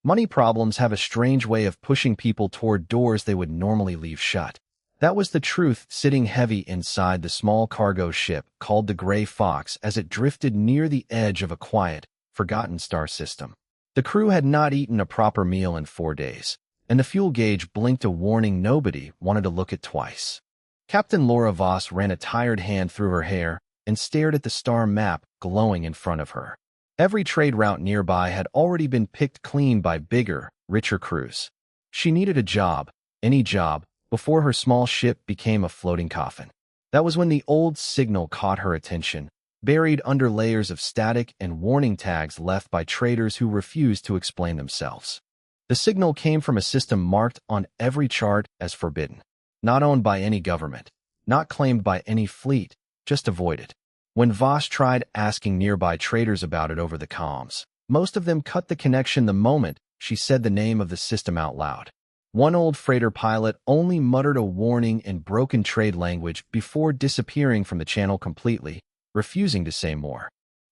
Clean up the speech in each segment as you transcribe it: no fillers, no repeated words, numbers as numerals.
Money problems have a strange way of pushing people toward doors they would normally leave shut. That was the truth sitting heavy inside the small cargo ship called the Gray Fox as it drifted near the edge of a quiet, forgotten star system. The crew had not eaten a proper meal in 4 days, and the fuel gauge blinked a warning nobody wanted to look at twice. Captain Laura Voss ran a tired hand through her hair and stared at the star map glowing in front of her. Every trade route nearby had already been picked clean by bigger, richer crews. She needed a job, any job, before her small ship became a floating coffin. That was when the old signal caught her attention, buried under layers of static and warning tags left by traders who refused to explain themselves. The signal came from a system marked on every chart as forbidden. Not owned by any government, not claimed by any fleet, just avoided. When Voss tried asking nearby traders about it over the comms, most of them cut the connection the moment she said the name of the system out loud. One old freighter pilot only muttered a warning in broken trade language before disappearing from the channel completely, refusing to say more.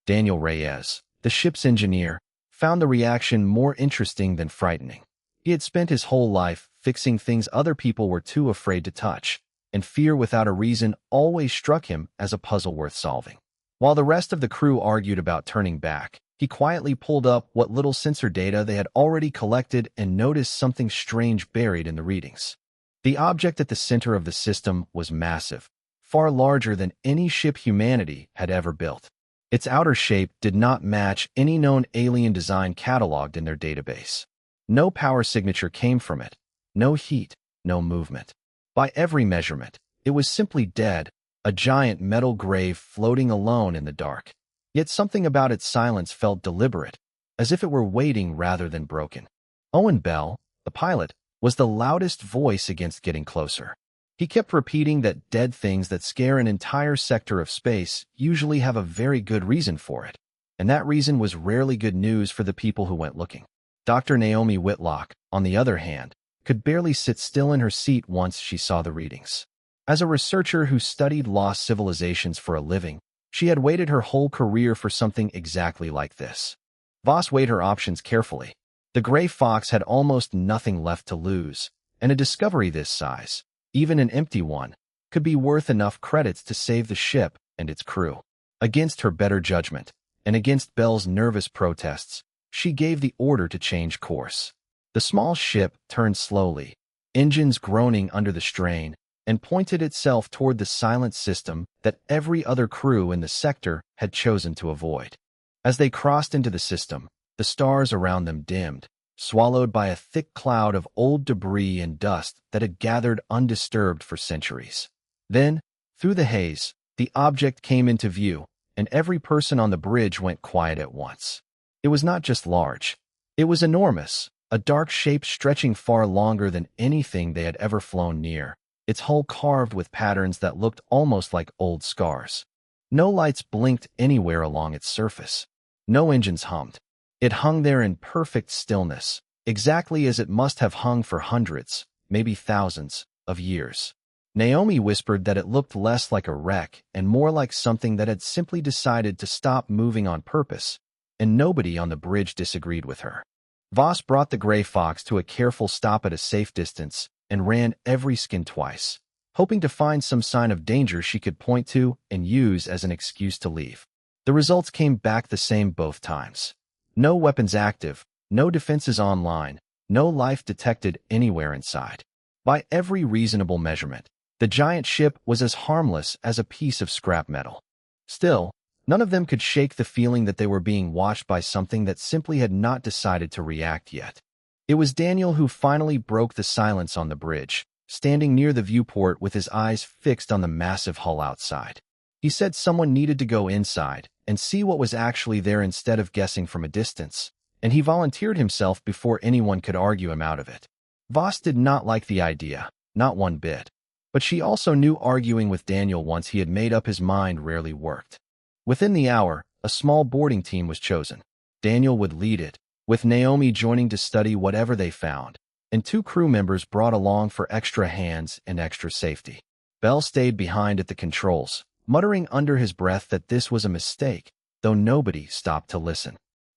Daniel Reyes, the ship's engineer, found the reaction more interesting than frightening. He had spent his whole life fixing things other people were too afraid to touch, and fear without a reason always struck him as a puzzle worth solving. While the rest of the crew argued about turning back, he quietly pulled up what little sensor data they had already collected and noticed something strange buried in the readings. The object at the center of the system was massive, far larger than any ship humanity had ever built. Its outer shape did not match any known alien design cataloged in their database. No power signature came from it, no heat, no movement. By every measurement, it was simply dead, a giant metal grave floating alone in the dark. Yet something about its silence felt deliberate, as if it were waiting rather than broken. Owen Bell, the pilot, was the loudest voice against getting closer. He kept repeating that dead things that scare an entire sector of space usually have a very good reason for it, and that reason was rarely good news for the people who went looking. Dr. Naomi Whitlock, on the other hand, could barely sit still in her seat once she saw the readings. As a researcher who studied lost civilizations for a living, she had waited her whole career for something exactly like this. Voss weighed her options carefully. The Gray Fox had almost nothing left to lose, and a discovery this size, even an empty one, could be worth enough credits to save the ship and its crew. Against her better judgment, and against Bell's nervous protests, she gave the order to change course. The small ship turned slowly, engines groaning under the strain, and pointed itself toward the silent system that every other crew in the sector had chosen to avoid. As they crossed into the system, the stars around them dimmed, swallowed by a thick cloud of old debris and dust that had gathered undisturbed for centuries. Then, through the haze, the object came into view, and every person on the bridge went quiet at once. It was not just large. It was enormous, a dark shape stretching far longer than anything they had ever flown near, its hull carved with patterns that looked almost like old scars. No lights blinked anywhere along its surface. No engines hummed. It hung there in perfect stillness, exactly as it must have hung for hundreds, maybe thousands, of years. Naomi whispered that it looked less like a wreck and more like something that had simply decided to stop moving on purpose, and nobody on the bridge disagreed with her. Voss brought the Gray Fox to a careful stop at a safe distance and ran every skin twice, hoping to find some sign of danger she could point to and use as an excuse to leave. The results came back the same both times. No weapons active, no defenses online, no life detected anywhere inside. By every reasonable measurement, the giant ship was as harmless as a piece of scrap metal. Still, none of them could shake the feeling that they were being watched by something that simply had not decided to react yet. It was Daniel who finally broke the silence on the bridge, standing near the viewport with his eyes fixed on the massive hull outside. He said someone needed to go inside and see what was actually there instead of guessing from a distance, and he volunteered himself before anyone could argue him out of it. Voss did not like the idea, not one bit, but she also knew arguing with Daniel once he had made up his mind rarely worked. Within the hour, a small boarding team was chosen. Daniel would lead it, with Naomi joining to study whatever they found, and 2 crew members brought along for extra hands and extra safety. Bell stayed behind at the controls, muttering under his breath that this was a mistake, though nobody stopped to listen.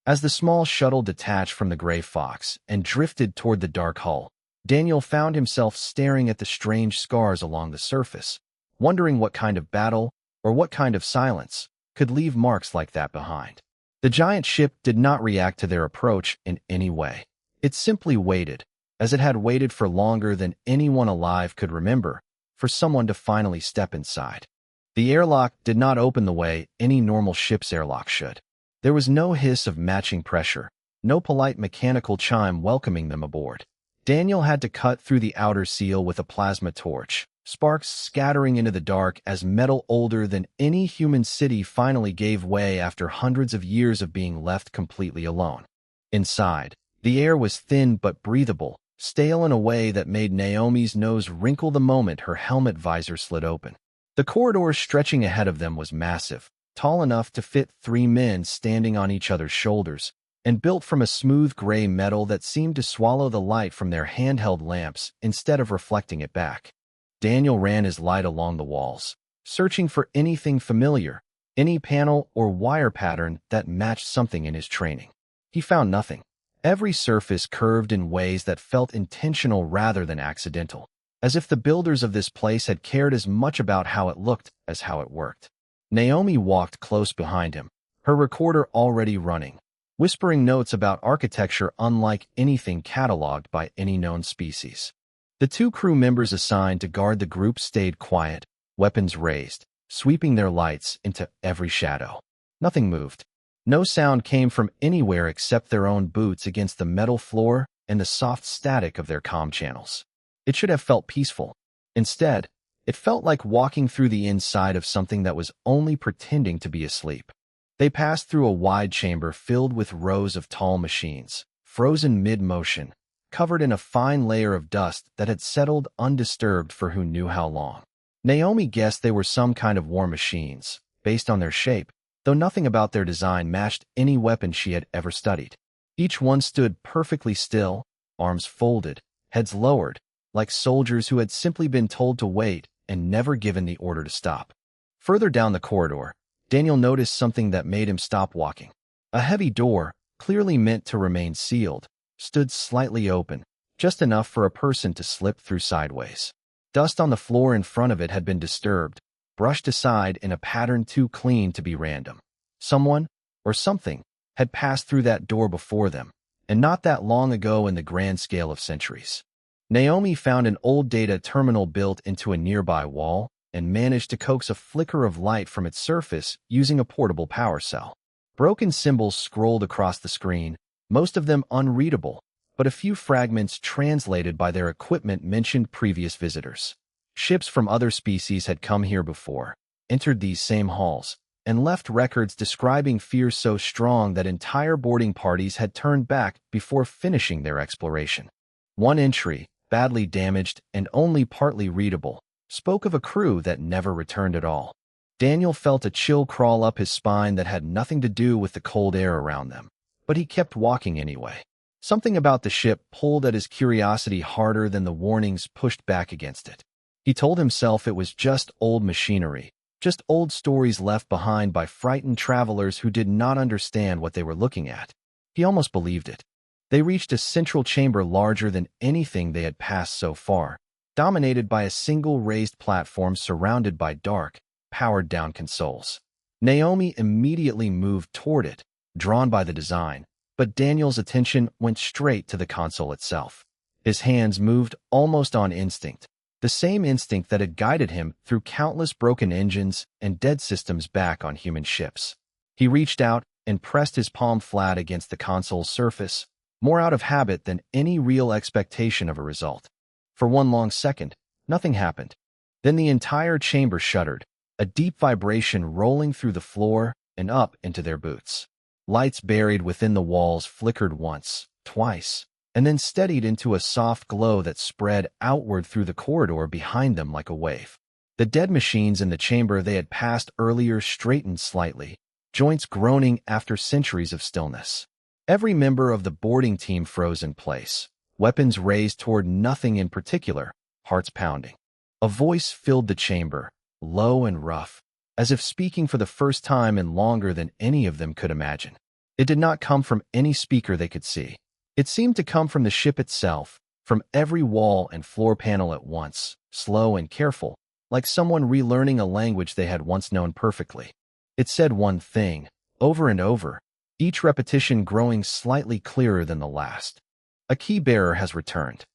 As the small shuttle detached from the gray fox and drifted toward the dark hull, Daniel found himself staring at the strange scars along the surface, wondering what kind of battle, or what kind of silence, could leave marks like that behind. The giant ship did not react to their approach in any way. It simply waited, as it had waited for longer than anyone alive could remember, for someone to finally step inside. The airlock did not open the way any normal ship's airlock should. There was no hiss of matching pressure, no polite mechanical chime welcoming them aboard. Daniel had to cut through the outer seal with a plasma torch, sparks scattering into the dark as metal older than any human city finally gave way after hundreds of years of being left completely alone. Inside, the air was thin but breathable, stale in a way that made Naomi's nose wrinkle the moment her helmet visor slid open. The corridor stretching ahead of them was massive, tall enough to fit 3 men standing on each other's shoulders, and built from a smooth gray metal that seemed to swallow the light from their handheld lamps instead of reflecting it back. Daniel ran his light along the walls, searching for anything familiar, any panel or wire pattern that matched something in his training. He found nothing. Every surface curved in ways that felt intentional rather than accidental, as if the builders of this place had cared as much about how it looked as how it worked. Naomi walked close behind him, her recorder already running, whispering notes about architecture unlike anything cataloged by any known species. The 2 crew members assigned to guard the group stayed quiet, weapons raised, sweeping their lights into every shadow. Nothing moved. No sound came from anywhere except their own boots against the metal floor and the soft static of their comm channels. It should have felt peaceful. Instead, it felt like walking through the inside of something that was only pretending to be asleep. They passed through a wide chamber filled with rows of tall machines, frozen mid-motion, covered in a fine layer of dust that had settled undisturbed for who knew how long. Naomi guessed they were some kind of war machines, based on their shape, though nothing about their design matched any weapon she had ever studied. Each one stood perfectly still, arms folded, heads lowered, like soldiers who had simply been told to wait and never given the order to stop. Further down the corridor, Daniel noticed something that made him stop walking. A heavy door, clearly meant to remain sealed, stood slightly open, just enough for a person to slip through sideways. Dust on the floor in front of it had been disturbed, brushed aside in a pattern too clean to be random. Someone, or something, had passed through that door before them, and not that long ago in the grand scale of centuries. Naomi found an old data terminal built into a nearby wall and managed to coax a flicker of light from its surface using a portable power cell. Broken symbols scrolled across the screen, most of them unreadable, but a few fragments translated by their equipment mentioned previous visitors. Ships from other species had come here before, entered these same halls, and left records describing fear so strong that entire boarding parties had turned back before finishing their exploration. One entry, badly damaged and only partly readable, spoke of a crew that never returned at all. Daniel felt a chill crawl up his spine that had nothing to do with the cold air around them, but he kept walking anyway. Something about the ship pulled at his curiosity harder than the warnings pushed back against it. He told himself it was just old machinery, just old stories left behind by frightened travelers who did not understand what they were looking at. He almost believed it. They reached a central chamber larger than anything they had passed so far, dominated by a single raised platform surrounded by dark, powered-down consoles. Naomi immediately moved toward it, drawn by the design, but Daniel's attention went straight to the console itself. His hands moved almost on instinct, the same instinct that had guided him through countless broken engines and dead systems back on human ships. He reached out and pressed his palm flat against the console's surface, more out of habit than any real expectation of a result. For one long second, nothing happened. Then the entire chamber shuddered, a deep vibration rolling through the floor and up into their boots. Lights buried within the walls flickered once, twice, and then steadied into a soft glow that spread outward through the corridor behind them like a wave. The dead machines in the chamber they had passed earlier straightened slightly, joints groaning after centuries of stillness. Every member of the boarding team froze in place, weapons raised toward nothing in particular, hearts pounding. A voice filled the chamber, low and rough, as if speaking for the first time in longer than any of them could imagine. It did not come from any speaker they could see. It seemed to come from the ship itself, from every wall and floor panel at once, slow and careful, like someone relearning a language they had once known perfectly. It said one thing, over and over, each repetition growing slightly clearer than the last. A key bearer has returned.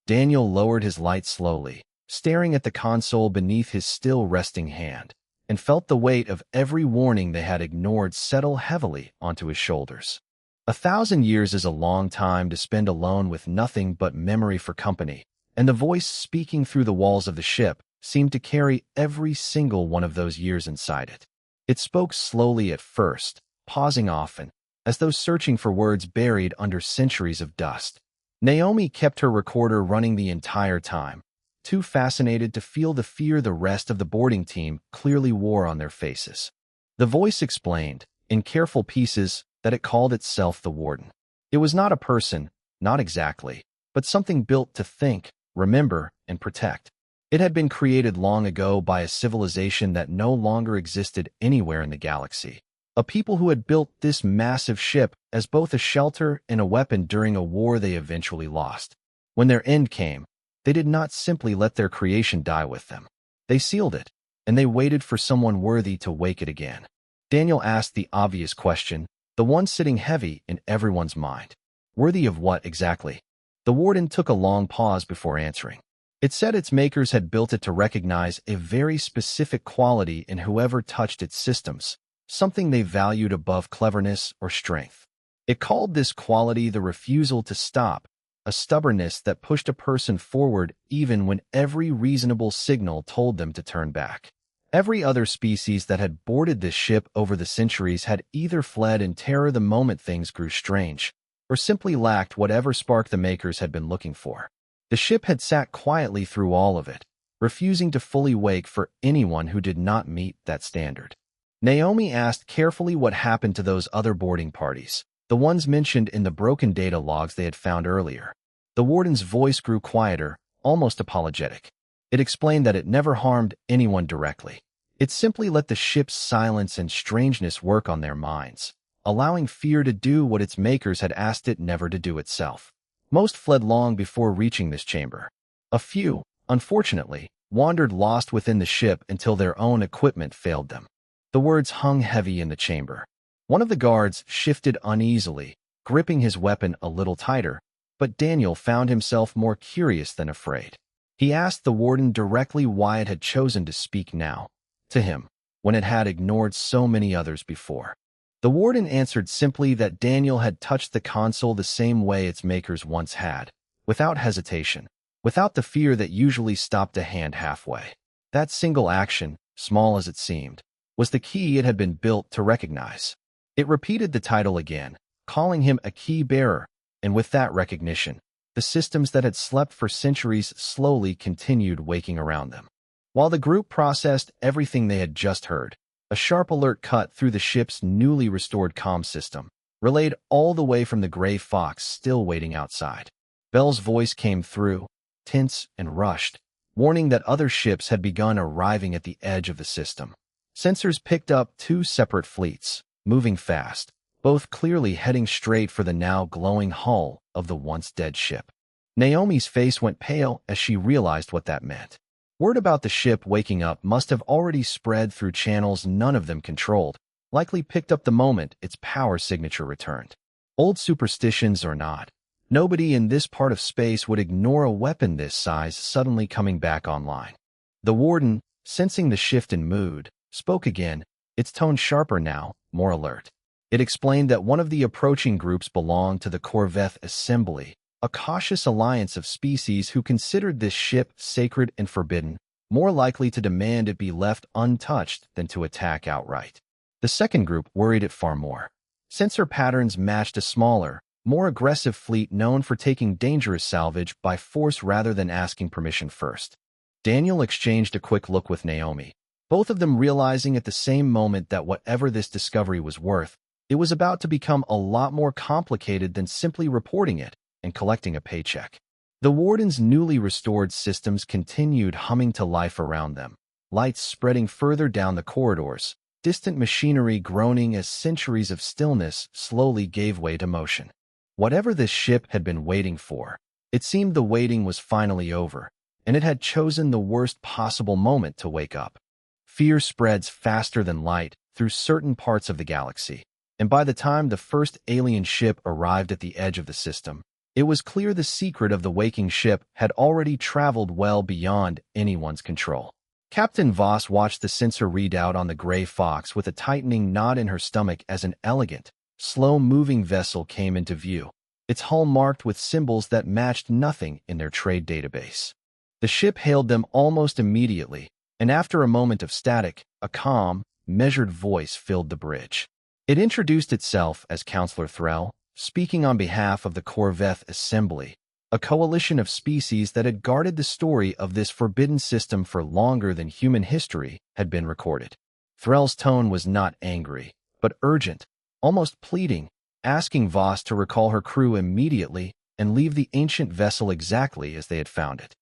Daniel lowered his light slowly, staring at the console beneath his still resting hand, and felt the weight of every warning they had ignored settle heavily onto his shoulders. 1,000 years is a long time to spend alone with nothing but memory for company, and the voice speaking through the walls of the ship seemed to carry every single one of those years inside it. It spoke slowly at first, pausing often, as though searching for words buried under centuries of dust. Naomi kept her recorder running the entire time, too fascinated to feel the fear the rest of the boarding team clearly wore on their faces. The voice explained, in careful pieces, that it called itself the Warden. It was not a person, not exactly, but something built to think, remember, and protect. It had been created long ago by a civilization that no longer existed anywhere in the galaxy. A people who had built this massive ship as both a shelter and a weapon during a war they eventually lost. When their end came, they did not simply let their creation die with them. They sealed it, and they waited for someone worthy to wake it again. Daniel asked the obvious question, the one sitting heavy in everyone's mind. Worthy of what exactly? The Warden took a long pause before answering. It said its makers had built it to recognize a very specific quality in whoever touched its systems, something they valued above cleverness or strength. It called this quality the refusal to stop, a stubbornness that pushed a person forward even when every reasonable signal told them to turn back. Every other species that had boarded this ship over the centuries had either fled in terror the moment things grew strange, or simply lacked whatever spark the makers had been looking for. The ship had sat quietly through all of it, refusing to fully wake for anyone who did not meet that standard. Naomi asked carefully what happened to those other boarding parties, the ones mentioned in the broken data logs they had found earlier. The Warden's voice grew quieter, almost apologetic. It explained that it never harmed anyone directly. It simply let the ship's silence and strangeness work on their minds, allowing fear to do what its makers had asked it never to do itself. Most fled long before reaching this chamber. A few, unfortunately, wandered lost within the ship until their own equipment failed them. The words hung heavy in the chamber. One of the guards shifted uneasily, gripping his weapon a little tighter, but Daniel found himself more curious than afraid. He asked the Warden directly why it had chosen to speak now, to him, when it had ignored so many others before. The Warden answered simply that Daniel had touched the console the same way its makers once had, without hesitation, without the fear that usually stopped a hand halfway. That single action, small as it seemed, was the key it had been built to recognize. It repeated the title again, calling him a key bearer, and with that recognition, the systems that had slept for centuries slowly continued waking around them. While the group processed everything they had just heard, a sharp alert cut through the ship's newly restored comm system, relayed all the way from the gray fox still waiting outside. Bell's voice came through, tense and rushed, warning that other ships had begun arriving at the edge of the system. Sensors picked up 2 separate fleets, moving fast, both clearly heading straight for the now glowing hull of the once-dead ship. Naomi's face went pale as she realized what that meant. Word about the ship waking up must have already spread through channels none of them controlled, likely picked up the moment its power signature returned. Old superstitions or not, nobody in this part of space would ignore a weapon this size suddenly coming back online. The Warden, sensing the shift in mood, spoke again, its tone sharper now, more alert. It explained that one of the approaching groups belonged to the Corvette Assembly, a cautious alliance of species who considered this ship sacred and forbidden, more likely to demand it be left untouched than to attack outright. The second group worried it far more. Sensor patterns matched a smaller, more aggressive fleet known for taking dangerous salvage by force rather than asking permission first. Daniel exchanged a quick look with Naomi, both of them realizing at the same moment that whatever this discovery was worth, it was about to become a lot more complicated than simply reporting it and collecting a paycheck. The Warden's newly restored systems continued humming to life around them, lights spreading further down the corridors, distant machinery groaning as centuries of stillness slowly gave way to motion. Whatever this ship had been waiting for, it seemed the waiting was finally over, and it had chosen the worst possible moment to wake up. Fear spreads faster than light through certain parts of the galaxy, and by the time the first alien ship arrived at the edge of the system, it was clear the secret of the waking ship had already traveled well beyond anyone's control. Captain Voss watched the sensor readout on the Gray Fox with a tightening knot in her stomach as an elegant, slow-moving vessel came into view, its hull marked with symbols that matched nothing in their trade database. The ship hailed them almost immediately, and after a moment of static, a calm, measured voice filled the bridge. It introduced itself as Counselor Threll, speaking on behalf of the Corvette Assembly, a coalition of species that had guarded the story of this forbidden system for longer than human history had been recorded. Threll's tone was not angry, but urgent, almost pleading, asking Voss to recall her crew immediately and leave the ancient vessel exactly as they had found it.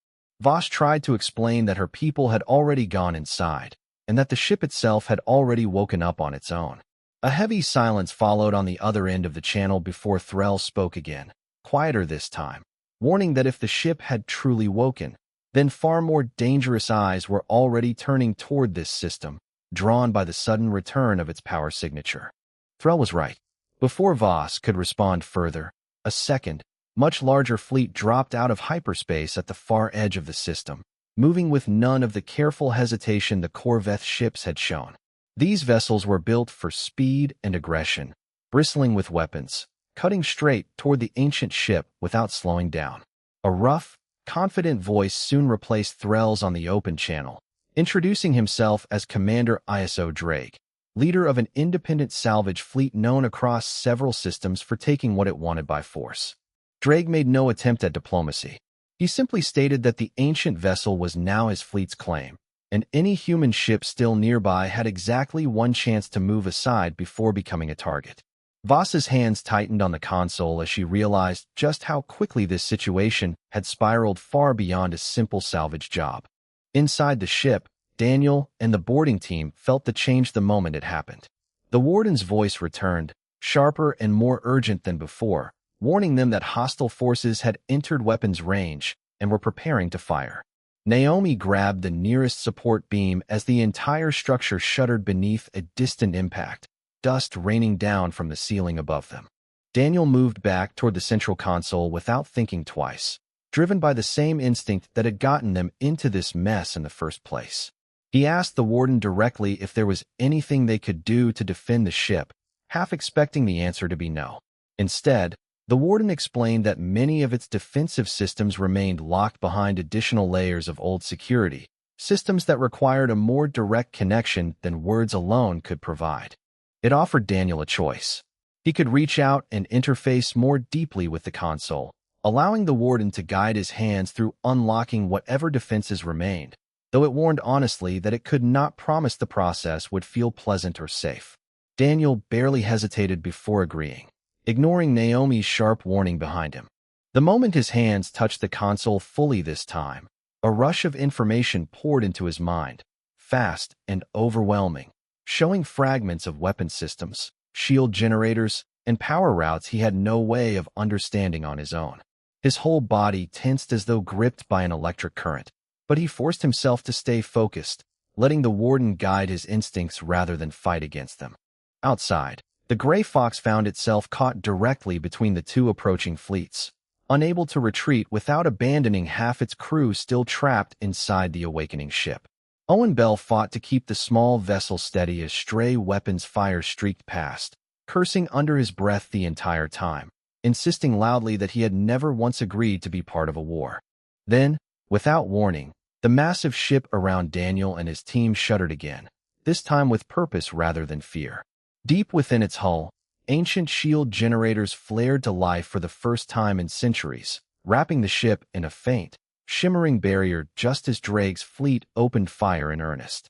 Voss tried to explain that her people had already gone inside, and that the ship itself had already woken up on its own. A heavy silence followed on the other end of the channel before Threll spoke again, quieter this time, warning that if the ship had truly woken, then far more dangerous eyes were already turning toward this system, drawn by the sudden return of its power signature. Threll was right. Before Voss could respond further, a second, much larger fleet dropped out of hyperspace at the far edge of the system, moving with none of the careful hesitation the Corvette ships had shown. These vessels were built for speed and aggression, bristling with weapons, cutting straight toward the ancient ship without slowing down. A rough, confident voice soon replaced Threll's on the open channel, introducing himself as Commander ISO Drake, leader of an independent salvage fleet known across several systems for taking what it wanted by force. Drake made no attempt at diplomacy. He simply stated that the ancient vessel was now his fleet's claim, and any human ship still nearby had exactly one chance to move aside before becoming a target. Voss's hands tightened on the console as she realized just how quickly this situation had spiraled far beyond a simple salvage job. Inside the ship, Daniel and the boarding team felt the change the moment it happened. The warden's voice returned, sharper and more urgent than before, warning them that hostile forces had entered weapons range and were preparing to fire. Naomi grabbed the nearest support beam as the entire structure shuddered beneath a distant impact, dust raining down from the ceiling above them. Daniel moved back toward the central console without thinking twice, driven by the same instinct that had gotten them into this mess in the first place. He asked the warden directly if there was anything they could do to defend the ship, half expecting the answer to be no. Instead, the warden explained that many of its defensive systems remained locked behind additional layers of old security, systems that required a more direct connection than words alone could provide. It offered Daniel a choice. He could reach out and interface more deeply with the console, allowing the warden to guide his hands through unlocking whatever defenses remained, though it warned honestly that it could not promise the process would feel pleasant or safe. Daniel barely hesitated before agreeing, ignoring Naomi's sharp warning behind him. The moment his hands touched the console fully this time, a rush of information poured into his mind, fast and overwhelming, showing fragments of weapon systems, shield generators, and power routes he had no way of understanding on his own. His whole body tensed as though gripped by an electric current, but he forced himself to stay focused, letting the warden guide his instincts rather than fight against them. Outside, the Gray Fox found itself caught directly between the two approaching fleets, unable to retreat without abandoning half its crew still trapped inside the awakening ship. Owen Bell fought to keep the small vessel steady as stray weapons fire streaked past, cursing under his breath the entire time, insisting loudly that he had never once agreed to be part of a war. Then, without warning, the massive ship around Daniel and his team shuddered again, this time with purpose rather than fear. Deep within its hull, ancient shield generators flared to life for the first time in centuries, wrapping the ship in a faint, shimmering barrier just as Drake's fleet opened fire in earnest.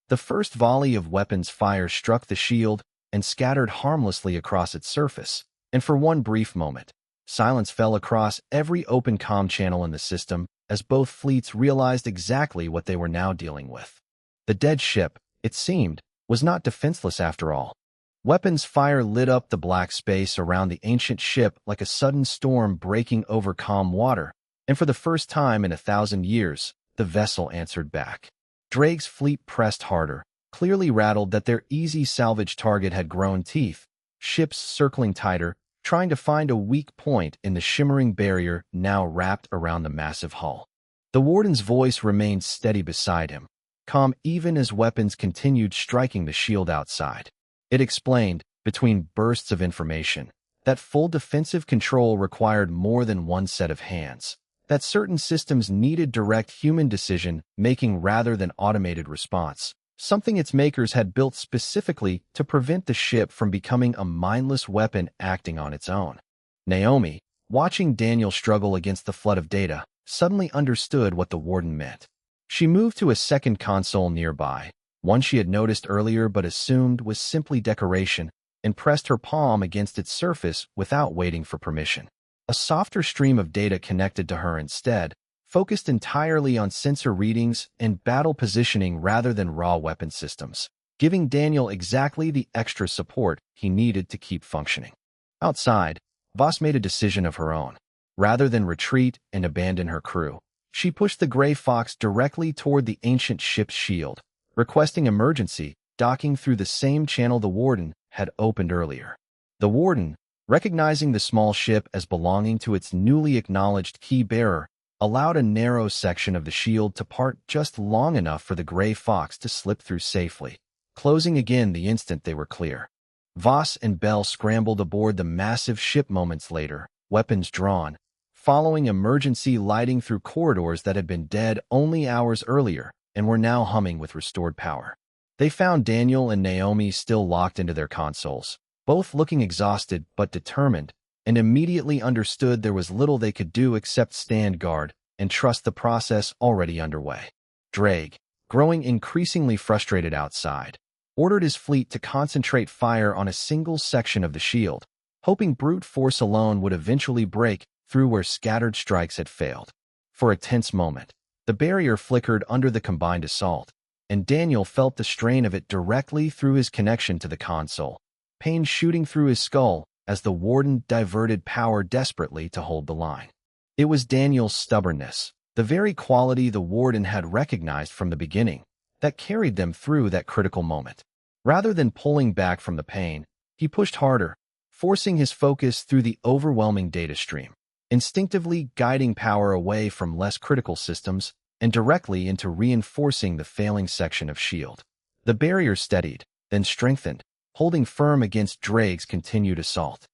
The first volley of weapons fire struck the shield and scattered harmlessly across its surface, and for one brief moment, silence fell across every open comm channel in the system as both fleets realized exactly what they were now dealing with. The dead ship, it seemed, was not defenseless after all. Weapons fire lit up the black space around the ancient ship like a sudden storm breaking over calm water, and for the first time in 1,000 years, the vessel answered back. Drake's fleet pressed harder, clearly rattled that their easy salvage target had grown teeth, ships circling tighter, trying to find a weak point in the shimmering barrier now wrapped around the massive hull. The warden's voice remained steady beside him, calm even as weapons continued striking the shield outside. It explained, between bursts of information, that full defensive control required more than one set of hands, that certain systems needed direct human decision-making rather than automated response, something its makers had built specifically to prevent the ship from becoming a mindless weapon acting on its own. Naomi, watching Daniel struggle against the flood of data, suddenly understood what the warden meant. She moved to a second console nearby, one she had noticed earlier but assumed was simply decoration, and pressed her palm against its surface without waiting for permission. A softer stream of data connected to her instead, focused entirely on sensor readings and battle positioning rather than raw weapon systems, giving Daniel exactly the extra support he needed to keep functioning. Outside, Voss made a decision of her own. Rather than retreat and abandon her crew, she pushed the Gray Fox directly toward the ancient ship's shield, requesting emergency docking through the same channel the warden had opened earlier. The warden, recognizing the small ship as belonging to its newly acknowledged key bearer, allowed a narrow section of the shield to part just long enough for the Gray Fox to slip through safely, closing again the instant they were clear. Voss and Bell scrambled aboard the massive ship moments later, weapons drawn, following emergency lighting through corridors that had been dead only hours earlier and were now humming with restored power. They found Daniel and Naomi still locked into their consoles, both looking exhausted but determined, and immediately understood there was little they could do except stand guard and trust the process already underway. Drake, growing increasingly frustrated outside, ordered his fleet to concentrate fire on a single section of the shield, hoping brute force alone would eventually break through where scattered strikes had failed. For a tense moment, the barrier flickered under the combined assault, and Daniel felt the strain of it directly through his connection to the console, pain shooting through his skull as the warden diverted power desperately to hold the line. It was Daniel's stubbornness, the very quality the warden had recognized from the beginning, that carried them through that critical moment. Rather than pulling back from the pain, he pushed harder, forcing his focus through the overwhelming data stream, instinctively guiding power away from less critical systems and directly into reinforcing the failing section of shield. The barrier steadied, then strengthened, holding firm against Drake's continued assault.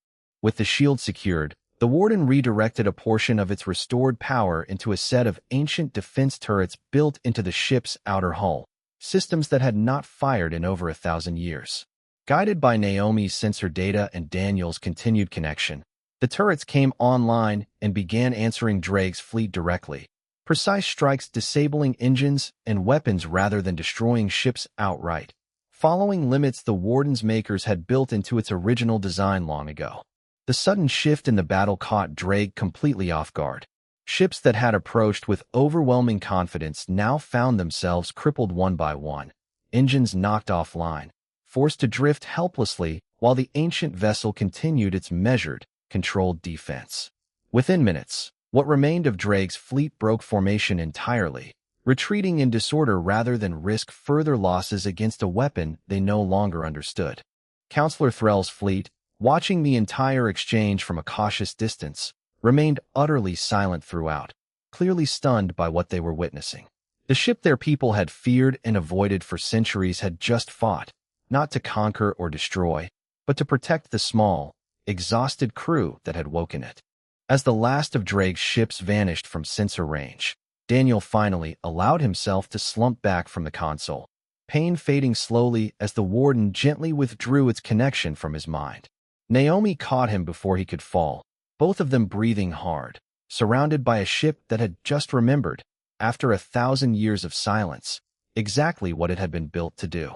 With the shield secured, the warden redirected a portion of its restored power into a set of ancient defense turrets built into the ship's outer hull, systems that had not fired in over 1,000 years. Guided by Naomi's sensor data and Daniel's continued connection, the turrets came online and began answering Drake's fleet directly, precise strikes disabling engines and weapons rather than destroying ships outright, following limits the warden's makers had built into its original design long ago. The sudden shift in the battle caught Drake completely off guard. Ships that had approached with overwhelming confidence now found themselves crippled one by one, engines knocked offline, forced to drift helplessly while the ancient vessel continued its measured, controlled defense. Within minutes, what remained of Drake's fleet broke formation entirely, retreating in disorder rather than risk further losses against a weapon they no longer understood. Counselor Threll's fleet, watching the entire exchange from a cautious distance, remained utterly silent throughout, clearly stunned by what they were witnessing. The ship their people had feared and avoided for centuries had just fought, not to conquer or destroy, but to protect the small, exhausted crew that had woken it. As the last of Drake's ships vanished from sensor range, Daniel finally allowed himself to slump back from the console, pain fading slowly as the warden gently withdrew its connection from his mind. Naomi caught him before he could fall, both of them breathing hard, surrounded by a ship that had just remembered, after 1,000 years of silence, exactly what it had been built to do.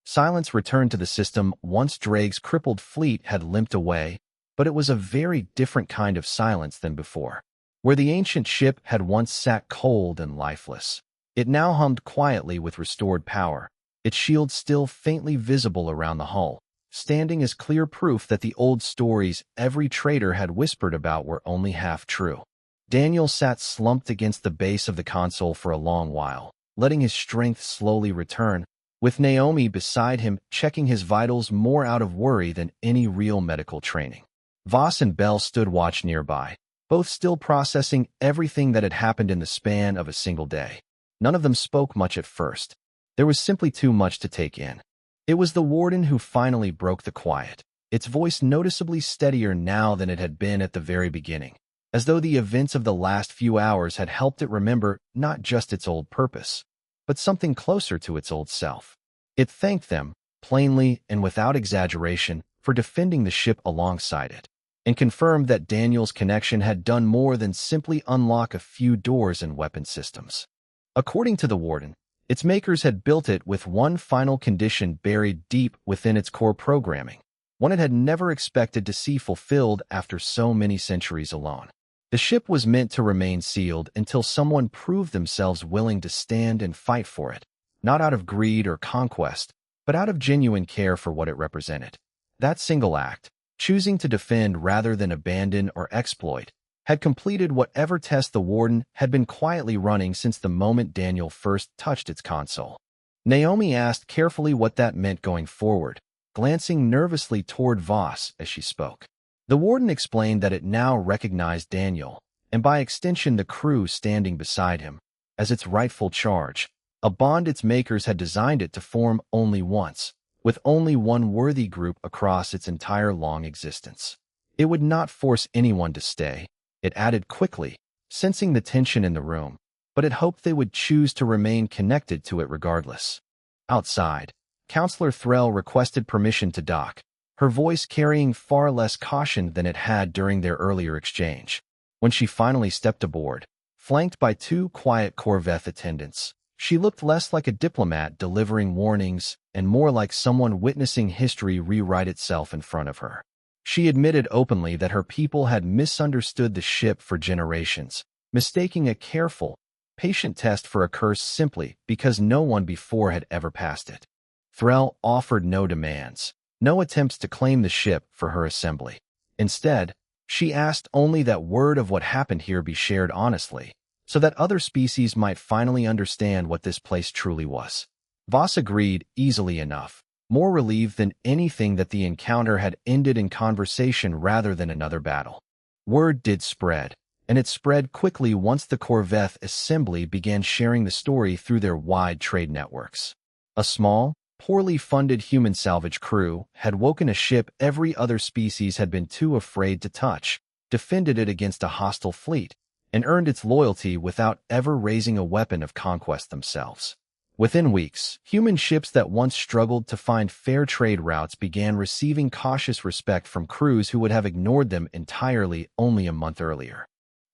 Silence returned to the system once Drake's crippled fleet had limped away, but it was a very different kind of silence than before. Where the ancient ship had once sat cold and lifeless, it now hummed quietly with restored power, its shield still faintly visible around the hull, standing as clear proof that the old stories every trader had whispered about were only half true. Daniel sat slumped against the base of the console for a long while, letting his strength slowly return, with Naomi beside him checking his vitals more out of worry than any real medical training. Voss and Bell stood watch nearby, both still processing everything that had happened in the span of a single day. None of them spoke much at first. There was simply too much to take in. It was the warden who finally broke the quiet, its voice noticeably steadier now than it had been at the very beginning, as though the events of the last few hours had helped it remember not just its old purpose, but something closer to its old self. It thanked them, plainly and without exaggeration, for defending the ship alongside it, and confirmed that Daniel's connection had done more than simply unlock a few doors and weapon systems. According to the warden, its makers had built it with one final condition buried deep within its core programming, one it had never expected to see fulfilled after so many centuries alone. The ship was meant to remain sealed until someone proved themselves willing to stand and fight for it, not out of greed or conquest, but out of genuine care for what it represented. That single act, choosing to defend rather than abandon or exploit, had completed whatever test the warden had been quietly running since the moment Daniel first touched its console. Naomi asked carefully what that meant going forward, glancing nervously toward Voss as she spoke. The warden explained that it now recognized Daniel, and by extension the crew standing beside him, as its rightful charge, a bond its makers had designed it to form only once, with only one worthy group across its entire long existence. It would not force anyone to stay, it added quickly, sensing the tension in the room, but it hoped they would choose to remain connected to it regardless. Outside, Counselor Threll requested permission to dock, her voice carrying far less caution than it had during their earlier exchange. When she finally stepped aboard, flanked by two quiet Corvette attendants, she looked less like a diplomat delivering warnings and more like someone witnessing history rewrite itself in front of her. She admitted openly that her people had misunderstood the ship for generations, mistaking a careful, patient test for a curse simply because no one before had ever passed it. Threll offered no demands, no attempts to claim the ship for her assembly. Instead, she asked only that word of what happened here be shared honestly, so that other species might finally understand what this place truly was. Voss agreed easily enough, more relieved than anything that the encounter had ended in conversation rather than another battle. Word did spread, and it spread quickly once the Corvette assembly began sharing the story through their wide trade networks. A small, poorly funded human salvage crew had woken a ship every other species had been too afraid to touch, defended it against a hostile fleet, and earned its loyalty without ever raising a weapon of conquest themselves. Within weeks, human ships that once struggled to find fair trade routes began receiving cautious respect from crews who would have ignored them entirely only a month earlier.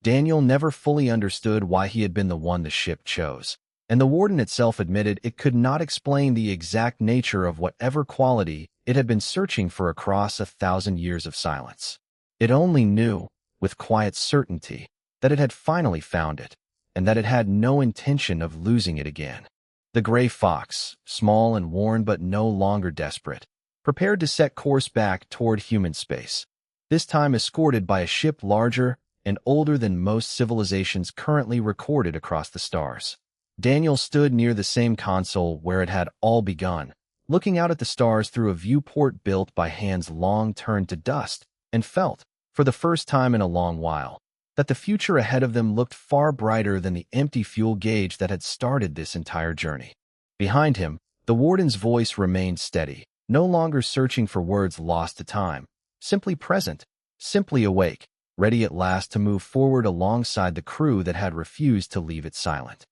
Daniel never fully understood why he had been the one the ship chose, and the warden itself admitted it could not explain the exact nature of whatever quality it had been searching for across 1,000 years of silence. It only knew, with quiet certainty, that it had finally found it, and that it had no intention of losing it again. The gray fox, small and worn but no longer desperate, prepared to set course back toward human space, this time escorted by a ship larger and older than most civilizations currently recorded across the stars. Daniel stood near the same console where it had all begun, looking out at the stars through a viewport built by hands long turned to dust, and felt, for the first time in a long while, that the future ahead of them looked far brighter than the empty fuel gauge that had started this entire journey. Behind him, the warden's voice remained steady, no longer searching for words lost to time, simply present, simply awake, ready at last to move forward alongside the crew that had refused to leave it silent.